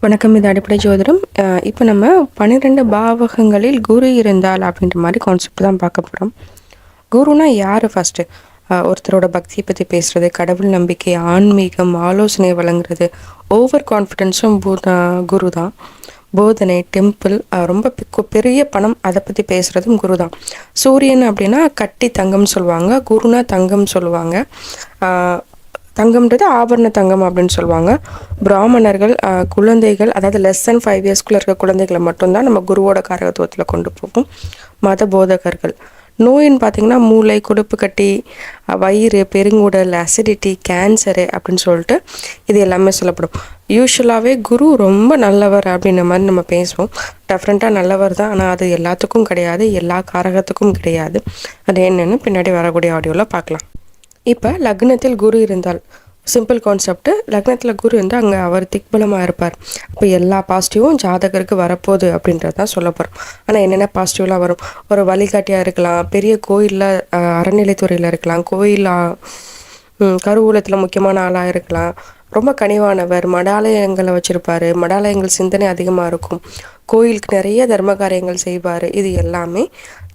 வணக்கம். இது அடிப்படை ஜோதிடம். இப்போ நம்ம 12 பாவகங்களில் குரு இருந்தால் அப்படின்ற மாதிரி கான்செப்ட் தான் பார்க்க போகிறோம். குருனா யார்? ஃபஸ்ட்டு ஒருத்தரோட பக்தியை பற்றி பேசுகிறது, கடவுள் நம்பிக்கை, ஆன்மீகம், ஆலோசனை வழங்குறது, ஓவர் கான்ஃபிடென்ஸும் குரு தான். போதனை, டெம்பிள், ரொம்ப பெரிய பணம், அதை பற்றி பேசுகிறதும் குரு தான். சூரியன் அப்படின்னா கட்டி தங்கம்னு சொல்லுவாங்க, குருனா தங்கம் சொல்லுவாங்க. தங்கம்ன்றது ஆபரண தங்கம் அப்படின்னு சொல்லுவாங்க. பிராமணர்கள், குழந்தைகள், அதாவது லெஸ் தென் 5 இயர்ஸ்குள்ளே இருக்க குழந்தைகளை மட்டும்தான் நம்ம குருவோட காரகத்துவத்தில் கொண்டு போகும். மத போதகர்கள். நோயின்னு பார்த்திங்கன்னா மூளை, கொழுப்பு கட்டி, வயிறு, பெருங்குடல், அசிடிட்டி, கேன்சரு அப்படின்னு சொல்லிட்டு இது எல்லாமே சொல்லப்படும். யூஸ்வலாகவே குரு ரொம்ப நல்லவர் அப்படின்ற மாதிரி நம்ம பேசுவோம். டெஃபரெண்ட்டாக நல்லவர் தான், ஆனால் அது எல்லாத்துக்கும் கிடையாது, எல்லா காரகத்துக்கும் கிடையாது. அது என்னென்னு பின்னாடி வரக்கூடிய ஆடியோவில் பார்க்கலாம். இப்போ லக்னத்தில் குரு இருந்தால், சிம்பிள் கான்செப்ட், லக்னத்தில் குரு இருந்தால் அங்கே அவர் திக்பலமாக இருப்பார். அப்போ எல்லா பாசிட்டிவும் ஜாதகருக்கு வரப்போகுது அப்படின்றது தான் சொல்ல போகிறோம். ஆனால் என்னென்ன பாசிட்டிவ்லாம் வரும்? ஒரு வழிகாட்டியாக இருக்கலாம், பெரிய கோயிலில் அறநிலைத்துறையில் இருக்கலாம், கோயில் கருவூலத்தில் முக்கியமான ஆளாக இருக்கலாம், ரொம்ப கனிவானவர், மடாலயங்களை வச்சுருப்பார், மடாலயங்கள் சிந்தனை அதிகமாக இருக்கும், கோயிலுக்கு நிறைய தர்ம காரியங்கள் செய்வார். இது எல்லாமே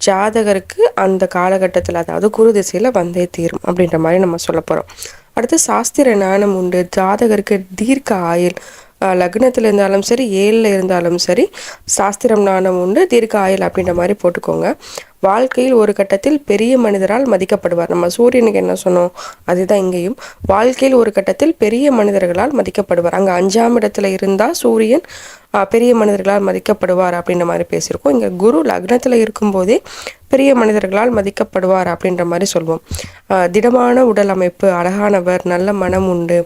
ஜாதகருக்கு அந்த காலகட்டத்தில், அதாவது குரு திசையில் வந்தே தீரும் அப்படின்ற மாதிரி நம்ம சொல்ல போகிறோம். அடுத்து சாஸ்திர ஞானம் உண்டு. ஜாதகருக்கு தீர்க்க ஆயுள், லக்னத்தில் இருந்தாலும் சரி, 7ல் இருந்தாலும் சரி, சாஸ்திரம் ஞானம் உண்டு, தீர்க்க ஆயுள் அப்படின்ற மாதிரி போட்டுக்கோங்க. வாழ்க்கையில் ஒரு கட்டத்தில் பெரிய மனிதரால் மதிக்கப்படுவார். நம்ம சூரியனுக்கு என்ன சொன்னோம், அதுதான் இங்கேயும். வாழ்க்கையில் ஒரு கட்டத்தில் பெரிய மனிதர்களால் மதிக்கப்படுவார். அங்கே 5ஆம் இடத்துல இருந்தால் சூரியன் பெரிய மனிதர்களால் மதிக்கப்படுவார் அப்படின்ற மாதிரி பேசியிருக்கோம். இங்கே குரு லக்னத்தில் இருக்கும்போதே பெரிய மனிதர்களால் மதிக்கப்படுவார் அப்படின்ற மாதிரி சொல்வோம். திடமான உடல் அமைப்பு, அழகானவர், நல்ல மனம் உண்டு,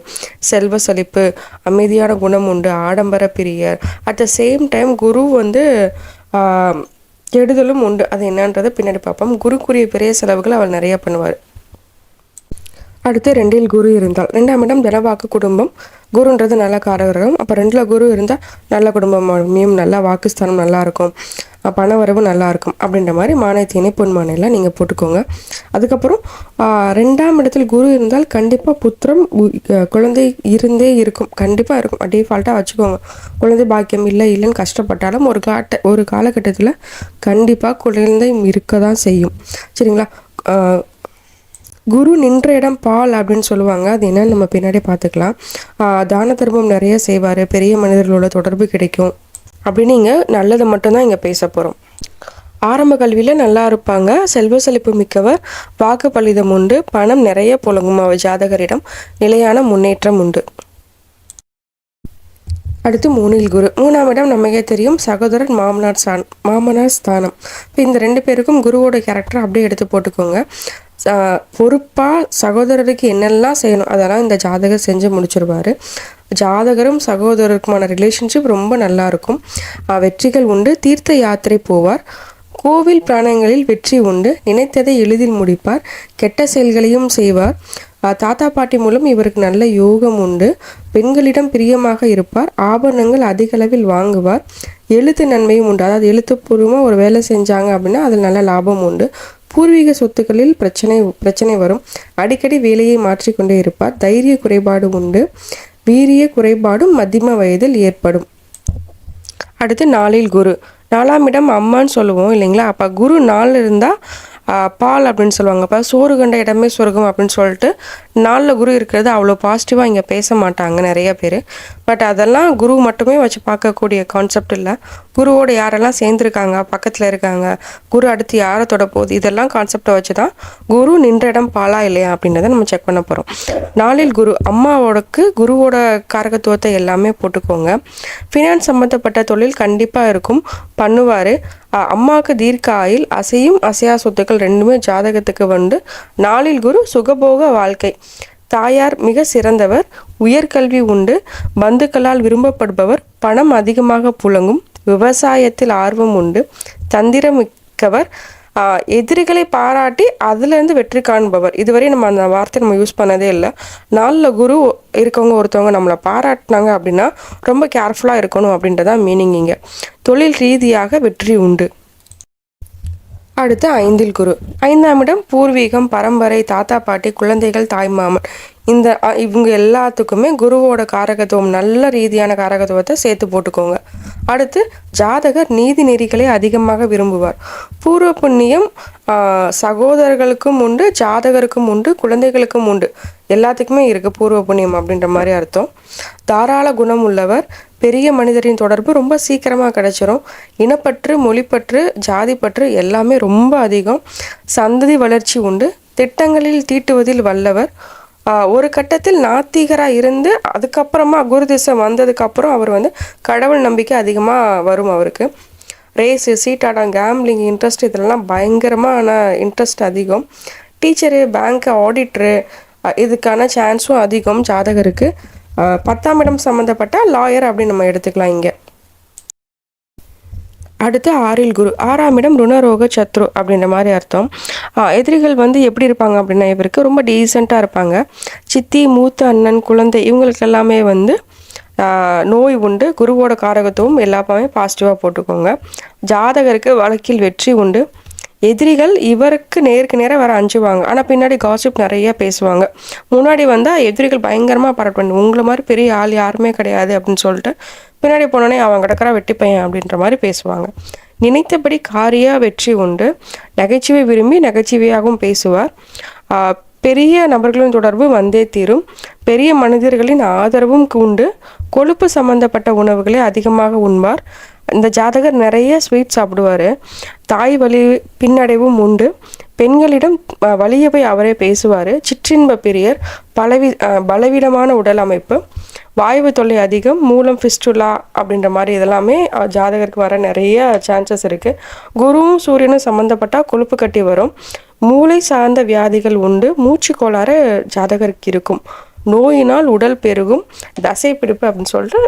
செல்வ செழிப்பு, அமைதியான குணம் உண்டு, ஆடம்பர பிரியர். அட் த சேம் டைம் குரு கெடுதலும் உண்டு. அது என்னன்றதை பின்னாடி பார்ப்போம். குருக்குரிய பெரிய செலவுகள் அவர் நிறைய பண்ணுவார். அடுத்து 2ல் குரு இருந்தால், 2ஆம் இடம் தனவாக்கு குடும்பம், குருன்றது நல்ல காரகரம். அப்போ 2ல் குரு இருந்தால் நல்ல குடும்பம் அமையும், நல்ல வாக்குஸ்தானம் நல்லாயிருக்கும், பணவரவு நல்லாயிருக்கும் அப்படின்ற மாதிரி மானியத்தினை பொன்மானையில் நீங்கள் போட்டுக்கோங்க. அதுக்கப்புறம் 2ஆம் இடத்தில் குரு இருந்தால் கண்டிப்பாக புத்திரம், குழந்தை இருந்தே இருக்கும், கண்டிப்பாக இருக்கும், டிஃபால்ட்டாக வச்சுக்கோங்க. குழந்தை பாக்கியம் இல்லைன்னு கஷ்டப்பட்டாலும் ஒரு காலகட்டத்தில் கண்டிப்பாக குழந்தை இருக்க தான் செய்யும். சரிங்களா? குரு நின்ற இடம் பால் அப்படின்னு சொல்லுவாங்க. அது என்னன்னு நம்ம பின்னாடி பார்த்துக்கலாம். தான தர்மம் நிறைய செய்வார், பெரிய மனிதர்களோட தொடர்பு கிடைக்கும் அப்படின்னு இங்கே நல்லதை மட்டும்தான் இங்கே பேச போகிறோம். ஆரம்ப கல்வியில் நல்லா இருப்பாங்க, செல்வ செழிப்பு மிக்கவர், வாக்கு பலிதம் உண்டு, பணம் நிறைய புழங்கும், அவர் ஜாதகரிடம் நிலையான முன்னேற்றம் உண்டு. அடுத்து 3ல் குரு. 3ஆம் இடம் நமக்கே தெரியும், சகோதரன், மாமனார் ஸ்தானம். இப்போ இந்த 2 பேருக்கும் குருவோட கேரக்டர் அப்படியே எடுத்து போட்டுக்கோங்க. பொறுப்பாக சகோதரருக்கு என்னெல்லாம் செய்யணும் அதெல்லாம் இந்த ஜாதகர் செஞ்சு முடிச்சிருவார். ஜாதகரும் சகோதரருக்குமான ரிலேஷன்ஷிப் ரொம்ப நல்லாயிருக்கும். வெற்றிகள் உண்டு, தீர்த்த யாத்திரை போவார், கோவில் பிராணங்களில் வெற்றி உண்டு, நினைத்ததை எளிதில் முடிப்பார், கெட்ட செயல்களையும் செய்வார். தாத்தா பாட்டி மூலம் இவருக்கு நல்ல யோகம் உண்டு, பெண்களிடம் பிரியமாக இருப்பார், ஆபரணங்கள் அதிக அளவில் வாங்குவார், எழுத்து நன்மையும் உண்டு. அதாவது எழுத்துப்பூர்வமாக ஒரு வேலை செஞ்சாங்க அப்படின்னா அதில் நல்ல லாபம் உண்டு. பூர்வீக சொத்துக்களில் பிரச்சனை வரும், அடிக்கடி வேலையை மாற்றிக்கொண்டே இருப்பார், தைரிய குறைபாடு உண்டு, வீரிய குறைபாடும் மத்தியம வயதில் ஏற்படும். அடுத்து 4ல் குரு. 4ஆம் இடம் அம்மான்னு சொல்லுவோம் இல்லைங்களா? அப்போ குரு 4 இருந்தால் பால் அப்படின்னு சொல்லுவாங்க. அப்போ சோறு கண்ட இடமே சொர்க்கம் அப்படின்னு சொல்லிட்டு 4ல் குரு இருக்கிறது அவ்வளோ பாசிட்டிவாக இங்கே பேச மாட்டாங்க நிறைய பேர். பட் அதெல்லாம் குரு மட்டுமே வச்சு பார்க்கக்கூடிய கான்செப்ட் இல்லை. குருவோட யாரெல்லாம் சேர்ந்துருக்காங்க, பக்கத்தில் இருக்காங்க, குரு அடுத்து யாரை தொட போகுது, இதெல்லாம் கான்செப்டை வச்சு தான் குரு நின்ற இடம் பாலா இல்லையா அப்படின்றத நம்ம செக் பண்ண போகிறோம். 4ல் குரு. அம்மாவோடக்கு குருவோட காரகத்துவத்தை எல்லாமே போட்டுக்கோங்க. ஃபினான்ஸ் சம்மந்தப்பட்ட தொழில் கண்டிப்பாக இருக்கும், பண்ணுவார். அம்மாவுக்கு தீர்க்க ஆயுள், அசையும் அசையா சொத்துக்கள் ரெண்டுமே ஜாதகத்துக்கு வந்து. 4ல் குரு சுகபோக வாழ்க்கை, தாயார் மிக சிறந்தவர், உயர்கல்வி உண்டு, பந்துக்களால் விரும்பப்படுபவர், பணம் அதிகமாக புழங்கும், விவசாயத்தில் ஆர்வம் உண்டு, தந்திரமிக்கவர், எதிரிகளை பாராட்டி அதுலேருந்து வெற்றி காண்பவர். இதுவரை நம்ம அந்த வார்த்தை நம்ம யூஸ் பண்ணதே இல்லை. 4ல் குரு இருக்கவங்க ஒருத்தவங்க நம்மளை பாராட்டினாங்க அப்படின்னா ரொம்ப கேர்ஃபுல்லாக இருக்கணும் அப்படின்றதான் மீனிங். இங்கே தொழில் ரீதியாக வெற்றி உண்டு. அடுத்து 5ல் குரு. 5ஆம் இடம் பூர்வீகம், பரம்பரை, தாத்தா பாட்டி, குழந்தைகள், தாய்மாமன். இவங்க எல்லாத்துக்குமே குருவோட காரகத்துவம், நல்ல ரீதியான காரகத்துவத்தை சேர்த்து போட்டுக்கோங்க. அடுத்து ஜாதகர் நீதி நெறிகளை அதிகமாக விரும்புவார். பூர்வ புண்ணியம் சகோதரர்களுக்கும் உண்டு, ஜாதகருக்கும் உண்டு, குழந்தைகளுக்கும் உண்டு, எல்லாத்துக்குமே இருக்குது பூர்வ புண்ணியம் அப்படின்ற மாதிரி அர்த்தம். தாராள குணம் உள்ளவர். பெரிய மனிதரின் தொடர்பு ரொம்ப சீக்கிரமாக கிடச்சிரும். இனப்பற்று, மொழிப்பற்று, ஜாதிப்பற்று எல்லாமே ரொம்ப அதிகம். சந்ததி வளர்ச்சி உண்டு. திட்டங்களில் தீட்டுவதில் வல்லவர். ஒரு கட்டத்தில் நாத்திகராக இருந்து அதுக்கப்புறமா குரு திசை வந்ததுக்கப்புறம் அவர் கடவுள் நம்பிக்கை அதிகமாக வரும் அவருக்கு. ரேஸு, சீட்டாடம், கேம்லிங் இன்ட்ரெஸ்ட் இதெல்லாம் பயங்கரமான இன்ட்ரெஸ்ட் அதிகம். டீச்சரு, பேங்க்கு, ஆடிட்ரு இதுக்கான சான்ஸும் அதிகம் ஜாதகருக்கு. 10ஆம் இடம் சம்மந்தப்பட்ட லாயர் அப்படின்னு நம்ம எடுத்துக்கலாம் இங்கே. அடுத்து 6ல் குரு. 6ஆம் இடம் ருணரோக சத்ரு அப்படின்ற மாதிரி அர்த்தம். எதிரிகள் எப்படி இருப்பாங்க அப்படின்னா, இவருக்கு ரொம்ப டீசெண்டாக இருப்பாங்க. சித்தி, மூத்த அண்ணன், குழந்தை இவங்களுக்கு எல்லாமே நோய் உண்டு. குருவோட காரகத்துவம் எல்லாமே பாசிட்டிவாக போட்டுக்கோங்க. ஜாதகருக்கு வழக்கில் வெற்றி உண்டு. எதிரிகள் இவருக்கு நேருக்கு நேராக வர அஞ்சுவாங்க, ஆனால் பின்னாடி காசிப் நிறைய பேசுவாங்க. முன்னாடி வந்தால் எதிரிகள் பயங்கரமாக பரட்டுவாங்க, உங்களை மாதிரி பெரிய ஆள் யாருமே கிடையாது அப்படின்னு சொல்லிட்டு பின்னாடி போனோடனே அவன் கிடக்கிற வெட்டி பையன் அப்படின்ற மாதிரி பேசுவாங்க. நினைத்தபடி காரிய வெற்றி உண்டு. நகைச்சுவை விரும்பி நகைச்சுவையாகவும் பேசுவார். பெரிய நபர்களின் தொடர்பு வந்தே தீரும். பெரிய மனிதர்களின் ஆதரவும் உண்டு. கொழுப்பு சம்பந்தப்பட்ட உணவுகளை அதிகமாக உண்பார். இந்த ஜாதகர் நிறைய ஸ்வீட் சாப்பிடுவார். தாய் வலி பின்னடைவும் உண்டு. பெண்களிடம் வலியவை அவரே பேசுவார். சிற்றின்ப பிரியர். பலவீனமான உடல் அமைப்பு. வாய்வு தொல்லை அதிகம். மூலம், ஃபிஸ்டுலா அப்படின்ற மாதிரி இதெல்லாமே ஜாதகருக்கு வர நிறைய சான்சஸ் இருக்குது. குருவும் சூரியனும் சம்மந்தப்பட்டால் கொழுப்பு கட்டி வரும். மூளை சார்ந்த வியாதிகள் உண்டு. மூச்சு கோளாறு ஜாதகருக்கு இருக்கும். நோயினால் உடல் பெருகும். தசை பிடிப்பு அப்படின்னு சொல்லிட்டு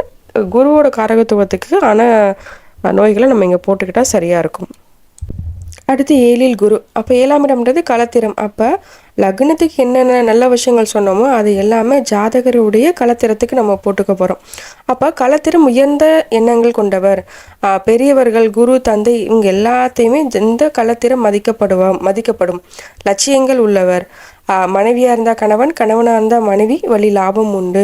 குருவோட காரகத்துவத்துக்கு நோய்களை நம்ம இங்கே போட்டுக்கிட்டால் சரியாக இருக்கும். அடுத்து 7ல் குரு. அப்போ 7ஆம் இடம்ன்றது களத்திரம். அப்போ லக்னத்துக்கு என்னென்ன நல்ல விஷயங்கள் சொன்னோமோ அது எல்லாமே ஜாதகருடைய களத்திரத்துக்கு நம்ம போட்டுக்க போகிறோம். அப்போ களத்திரம் உயர்ந்த எண்ணங்கள் கொண்டவர். பெரியவர்கள், குரு, தந்தை இவங்க எல்லாத்தையுமே எந்த களத்திரம் மதிக்கப்படும். லட்சியங்கள் உள்ளவர். மனைவியாக இருந்தால் கணவன், கணவனாக இருந்தால் மனைவி வழி லாபம் உண்டு.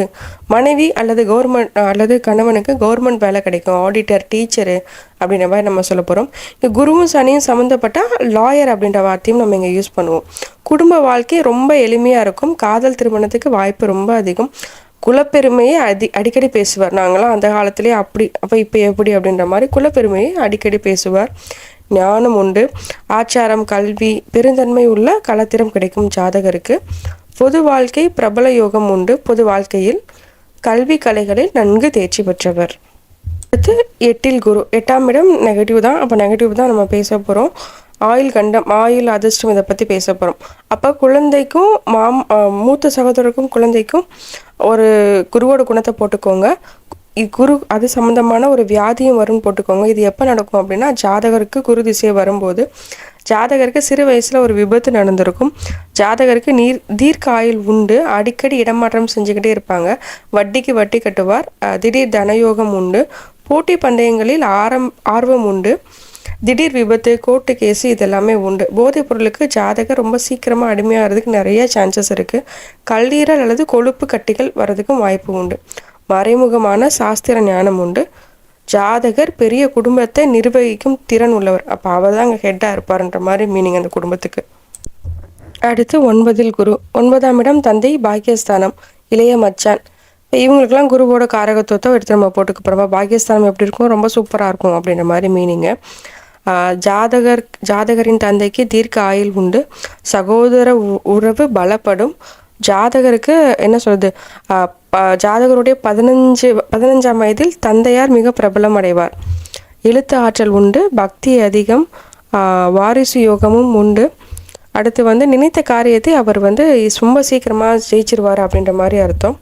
மனைவி அல்லது கணவனுக்கு கவர்மெண்ட் வேலை கிடைக்கும். ஆடிட்டர், டீச்சரு அப்படின்ற மாதிரி நம்ம சொல்ல போகிறோம். குருவும் சனியும் சம்மந்தப்பட்டால் லாயர் அப்படின்ற வார்த்தையும் நம்ம இங்கே யூஸ் பண்ணுவோம். குடும்ப வாழ்க்கை ரொம்ப எளிமையாக இருக்கும். காதல் திருமணத்துக்கு வாய்ப்பு ரொம்ப அதிகம். குலப்பெருமையை அடிக்கடி பேசுவார். நாங்களாம் அந்த காலத்திலே அப்படி, அப்போ இப்போ எப்படி அப்படின்ற மாதிரி குலப்பெருமையை அடிக்கடி பேசுவார். ஞானம் உண்டு. ஆச்சாரம், கல்வி, பெருந்தன்மை உள்ள களத்திரம் கிடைக்கும் ஜாதகருக்கு. பொது வாழ்க்கை பிரபல யோகம் உண்டு. பொது வாழ்க்கையில் கல்வி கலைகளில் நன்கு தேர்ச்சி பெற்றவர். அடுத்து 8ல் குரு. 8ஆம் இடம் நெகட்டிவ் தான். அப்போ நெகட்டிவ் தான் நம்ம பேச போகிறோம். ஆயுள் கண்டம், ஆயுள் அதிர்ஷ்டம் இதை பற்றி பேச போகிறோம். அப்போ குழந்தைக்கும் மூத்த சகோதரருக்கும் குழந்தைக்கும் ஒரு குருவோட குணத்தை போட்டுக்கோங்க. குரு அது சம்மந்தமான ஒரு வியாதியும் வரும்னு போட்டுக்கோங்க. இது எப்போ நடக்கும் அப்படின்னா, ஜாதகருக்கு குரு திசை வரும்போது ஜாதகருக்கு சிறு வயசில் ஒரு விபத்து நடந்திருக்கும். ஜாதகருக்கு தீர்க்க ஆயுள் உண்டு. அடிக்கடி இடமாற்றம் செஞ்சுக்கிட்டே இருப்பாங்க. வட்டிக்கு வட்டி கட்டுவார். திடீர் தனயோகம் உண்டு. போட்டி பந்தயங்களில் ஆர்வம் உண்டு. திடீர் விபத்து, கோர்ட்டு கேஸு இதெல்லாமே உண்டு. போதைப் பொருளுக்கு ஜாதகர் ரொம்ப சீக்கிரமாக அடிமையாகிறதுக்கு நிறைய சான்சஸ் இருக்குது. கல்லீரல் அல்லது கொழுப்பு கட்டிகள் வர்றதுக்கும் வாய்ப்பு உண்டு. மறைமுகமான சாஸ்திர ஞானம் உண்டு. ஜாதகர் பெரிய குடும்பத்தை நிர்வகிக்கும் திறன் உள்ளவர். அப்போ அவர் தான் அங்கே ஹெட்டாக இருப்பார்ன்ற மாதிரி மீனிங் அந்த குடும்பத்துக்கு. அடுத்து 9ல் குரு. 9ஆம் இடம் தந்தை, பாக்கியஸ்தானம், இளைய மச்சான். இவங்களுக்கெல்லாம் குருவோட காரகத்துவத்தை எடுத்து நம்ம போட்டுக்க போகிறோம். பாக்கியஸ்தானம் எப்படி இருக்கும், ரொம்ப சூப்பராக இருக்கும் அப்படின்ற மாதிரி மீனிங்கு. ஜாதகரின் தந்தைக்கு தீர்க்க ஆயுள் உண்டு. சகோதர உறவு பலப்படும். ஜாதகருக்கு என்ன சொல்கிறது, ஜாதகருடைய 15ஆம் வயதில் தந்தையார் மிக பிரபலம் அடைவார். எழுத்து ஆற்றல் உண்டு. பக்தி அதிகம். வாரிசு யோகமும் உண்டு. அடுத்து நினைத்த காரியத்தை அவர் ரொம்ப சீக்கிரமாக ஜெயிச்சிருவார் அப்படின்ற மாதிரி அர்த்தம்.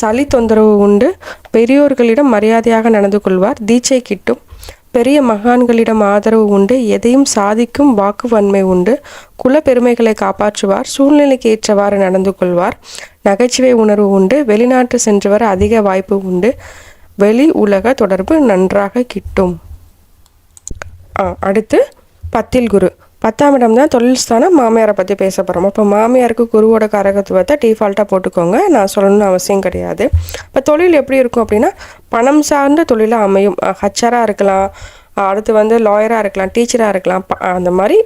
சளி தொந்தரவு உண்டு. பெரியோர்களிடம் மரியாதையாக நடந்து கொள்வார். தீட்சை கிட்டும். பெரிய மகான்களிடம் ஆதரவு உண்டு. எதையும் சாதிக்கும் வாக்குவன்மை உண்டு. குல பெருமைகளை காப்பாற்றுவார். சூழ்நிலைக்கு ஏற்றவாறு நடந்து கொள்வார். நகைச்சுவை உணர்வு உண்டு. வெளிநாட்டு சென்று வர அதிக வாய்ப்பு உண்டு. வெளி உலக தொடர்பு நன்றாக கிட்டும். அடுத்து 10ல் குரு. 10ஆம் இடம் தான் தொழில் ஸ்தானம். மாமியாரை பற்றி பேச போகிறோம். இப்போ மாமியாருக்கு குருவோட காரகத்துவத்தை டிஃபால்ட்டாக போட்டுக்கோங்க, நான் சொல்லணும்னு அவசியம் கிடையாது. இப்போ தொழில் எப்படி இருக்கும் அப்படின்னா, பணம் சார்ந்த தொழிலாக அமையும். ஹச்ஆராக இருக்கலாம், அடுத்து வந்து லாயராக இருக்கலாம், டீச்சராக இருக்கலாம். அந்த மாதிரி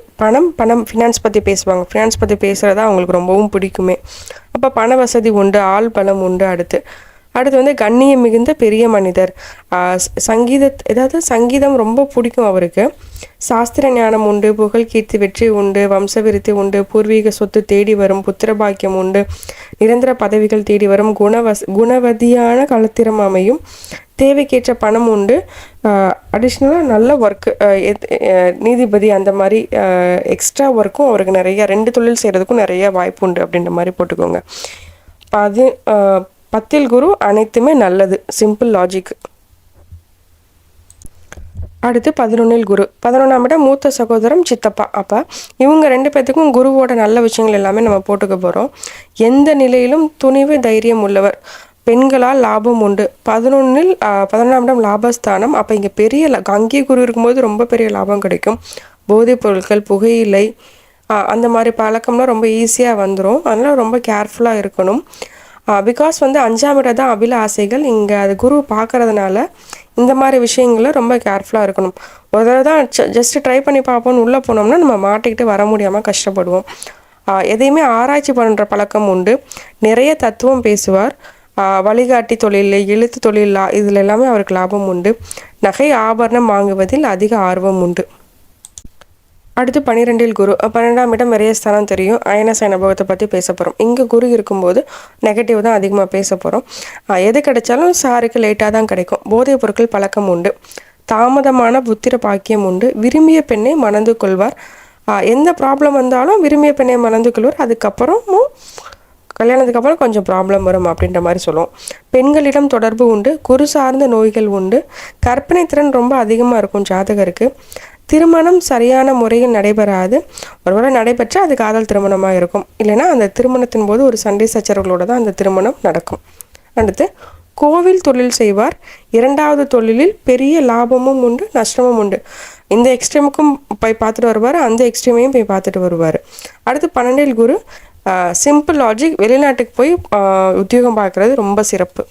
பணம் ஃபினான்ஸ் பற்றி பேசுவாங்க. ஃபினான்ஸ் பற்றி பேசுகிறதா அவங்களுக்கு ரொம்பவும் பிடிக்குமே. அப்போ பண வசதி உண்டு, ஆள் பலம் உண்டு. அடுத்து வந்து கண்ணியம் மிகுந்த பெரிய மனிதர். சங்கீதம் ரொம்ப பிடிக்கும் அவருக்கு. சாஸ்திர ஞானம் உண்டு, புகழ் கீர்த்தி வெற்றி உண்டு, வம்சவிருத்தி உண்டு, பூர்வீக சொத்து தேடி வரும், புத்திர பாக்கியம் உண்டு, நிரந்தர பதவிகள் தேடி வரும், குணவதியான களத்திரம் அமையும், தேவைக்கேற்ற பணம் உண்டு. அடிஷ்னலாக நல்ல ஒர்க்கு, நீதிபதி அந்த மாதிரி எக்ஸ்ட்ரா ஒர்க்கும் அவருக்கு நிறைய, 2 தொழில் செய்கிறதுக்கும் நிறைய வாய்ப்பு உண்டு அப்படின்ற மாதிரி போட்டுக்கோங்க. 10ல் குரு அனைத்துமே நல்லது, சிம்பிள் லாஜிக். அடுத்து 11ல் குரு. 11ஆம் இடம் மூத்த சகோதரம், சித்தப்பா. அப்போ இவங்க 2 பேர்த்துக்கும் குருவோட நல்ல விஷயங்கள் எல்லாமே நம்ம போட்டுக்க போகிறோம். எந்த நிலையிலும் துணிவு தைரியம் உள்ளவர், பெண்களால் லாபம் உண்டு. 11ஆம் இடம் லாபஸ்தானம். அப்போ இங்கே பெரிய அங்கேயே குரு இருக்கும்போது ரொம்ப பெரிய லாபம் கிடைக்கும். போதைப் பொருட்கள், புகையிலை அந்த மாதிரி பழக்கம்லாம் ரொம்ப ஈஸியாக வந்துடும். அதனால் ரொம்ப கேர்ஃபுல்லாக இருக்கணும். பிகாஸ் வந்து 5ஆம் இடம் தான் அபில ஆசைகள். இங்கே அது குரு பார்க்கறதுனால இந்த மாதிரி விஷயங்களில் ரொம்ப கேர்ஃபுல்லாக இருக்கணும். ஒரு தடவை தான் ஜஸ்ட்டு ட்ரை பண்ணி பார்ப்போம்னு உள்ளே போனோம்னா நம்ம மாட்டிக்கிட்டு வர முடியாமல் கஷ்டப்படுவோம். எதையுமே ஆராய்ச்சி பண்ணுற பழக்கம் உண்டு. நிறைய தத்துவம் பேசுவார். வழிகாட்டி தொழில், எழுத்து தொழில், இதில் எல்லாமே அவருக்கு லாபம் உண்டு. நகை ஆபரணம் வாங்குவதில் அதிக ஆர்வம் உண்டு. அடுத்து 12ல் குரு. 12ஆம் இடம் விரயஸ்தானம் தெரியும். அயனசயன போகத்தை பற்றி பேச போகிறோம். இங்கே குரு இருக்கும்போது நெகட்டிவ் தான் அதிகமாக பேச போகிறோம். எது கிடைச்சாலும் சாருக்கு லேட்டாக தான் கிடைக்கும். போதைப் பொருட்கள் பழக்கம் உண்டு. தாமதமான புத்திர பாக்கியம் உண்டு. விரும்பிய பெண்ணை மணந்து கொள்வார். எந்த ப்ராப்ளம் வந்தாலும் விரும்பிய பெண்ணை மணந்து கொள்வார். அதுக்கப்புறமும் கல்யாணத்துக்கு அப்புறம் கொஞ்சம் ப்ராப்ளம் வரும் அப்படின்ற மாதிரி சொல்லுவோம். பெண்களிடம் தொடர்பு உண்டு. குரு சார்ந்த நோய்கள் உண்டு. கற்பனை திறன் ரொம்ப அதிகமாக இருக்கும் ஜாதகருக்கு. திருமணம் சரியான முறையில் நடைபெறாது. ஒருவேளை நடைபெற்றால் அது காதல் திருமணமாக இருக்கும். இல்லைன்னா அந்த திருமணத்தின் போது ஒரு சண்டை சச்சரவுகளோடு தான் அந்த திருமணம் நடக்கும். அடுத்து கோவில் தொழில் செய்வார். 2வது தொழிலில் பெரிய லாபமும் உண்டு, நஷ்டமும் உண்டு. இந்த எக்ஸ்ட்ரீமுக்கும் போய் பார்த்துட்டு வருவார், அந்த எக்ஸ்ட்ரீமையும் போய் பார்த்துட்டு வருவார். அடுத்து 12ல் குரு. சிம்பிள் லாஜிக், வெளிநாட்டுக்கு போய் உத்தியோகம் பார்க்குறது ரொம்ப சிறப்பு.